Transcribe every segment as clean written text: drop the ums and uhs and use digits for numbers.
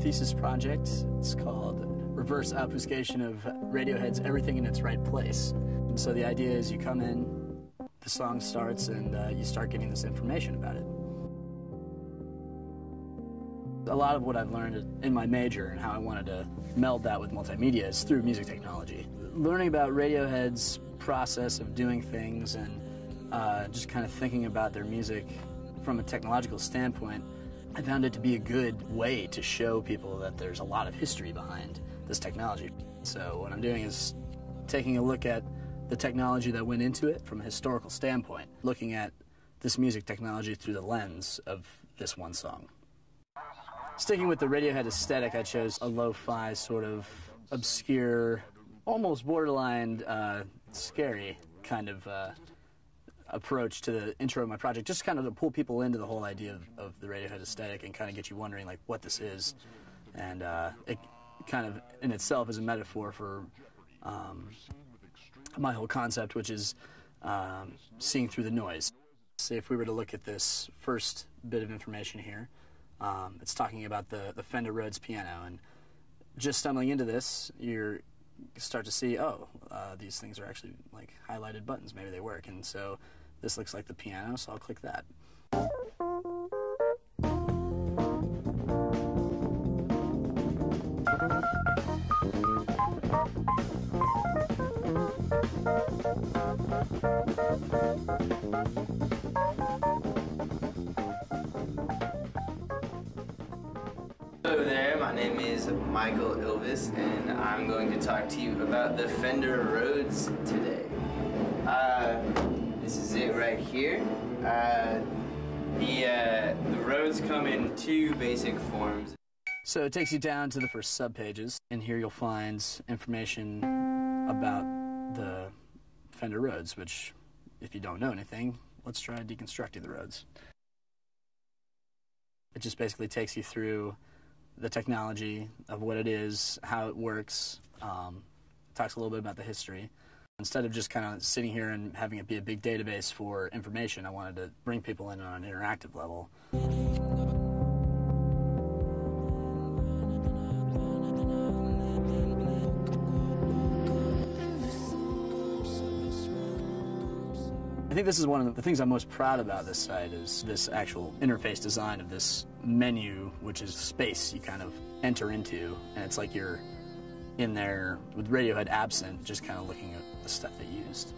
thesis project. It's called Reverse Obfuscation of Radiohead's Everything in Its Right Place. And so the idea is you come in, the song starts, and you start getting this information about it. A lot of what I've learned in my major and how I wanted to meld that with multimedia is through music technology. Learning about Radiohead's process of doing things and just kind of thinking about their music from a technological standpoint, I found it to be a good way to show people that there's a lot of history behind this technology. So what I'm doing is taking a look at the technology that went into it from a historical standpoint, looking at this music technology through the lens of this one song. Sticking with the Radiohead aesthetic, I chose a lo-fi sort of obscure, almost borderline scary kind of approach to the intro of my project, just kind of to pull people into the whole idea of the Radiohead aesthetic and kind of get you wondering like what this is. And it kind of in itself is a metaphor for my whole concept, which is seeing through the noise. So if we were to look at this first bit of information here, it's talking about the Fender Rhodes piano, and just stumbling into this, you start to see, oh, these things are actually like highlighted buttons. Maybe they work, and so this looks like the piano, so I'll click that. Hello there, my name is Michael Ilvis, and I'm going to talk to you about the Fender Rhodes today. This is it right here. The Rhodes come in two basic forms. So it takes you down to the first subpages, and here you'll find information about the Fender Rhodes, which, if you don't know anything, let's try deconstructing the Rhodes. It just basically takes you through the technology of what it is, how it works, talks a little bit about the history. Instead of just kind of sitting here and having it be a big database for information, I wanted to bring people in on an interactive level. I think this is one of the things I'm most proud about this site is this actual interface design of this menu, which is space you kind of enter into, and it's like you're in there with Radiohead absent, just kind of looking at the stuff they used.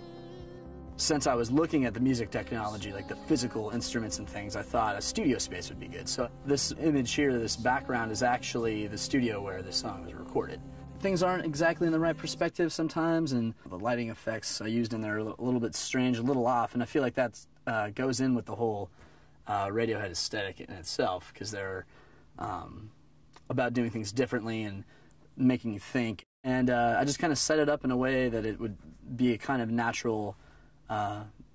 Since I was looking at the music technology, like the physical instruments and things, I thought a studio space would be good. So this image here, this background, is actually the studio where this song was recorded. Things aren't exactly in the right perspective sometimes, and the lighting effects I used in there are a little bit strange, a little off, and I feel like that goes in with the whole Radiohead aesthetic in itself, because they're about doing things differently and making you think. And I just kind of set it up in a way that it would be a kind of natural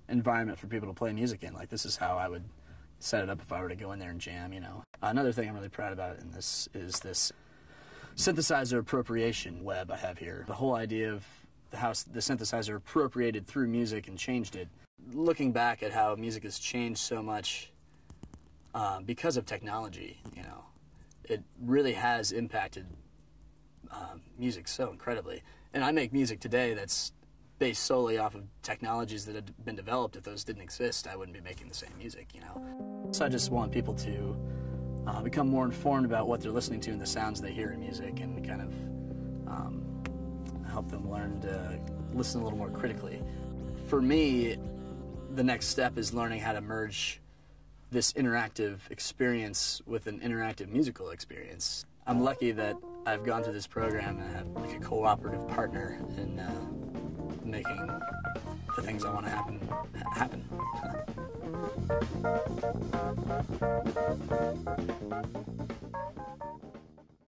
environment for people to play music in. Like, this is how I would set it up if I were to go in there and jam, you know. Another thing I'm really proud about in this is this synthesizer appropriation web I have here. The whole idea of how the synthesizer appropriated through music and changed it. Looking back at how music has changed so much because of technology, you know, it really has impacted music so incredibly. And I make music today that's based solely off of technologies that had been developed. If those didn't exist, I wouldn't be making the same music, you know. So I just want people to become more informed about what they're listening to and the sounds they hear in music, and kind of help them learn to listen a little more critically. For me, the next step is learning how to merge this interactive experience with an interactive musical experience. I'm lucky that I've gone through this program and have like a cooperative partner in making the things I want to happen.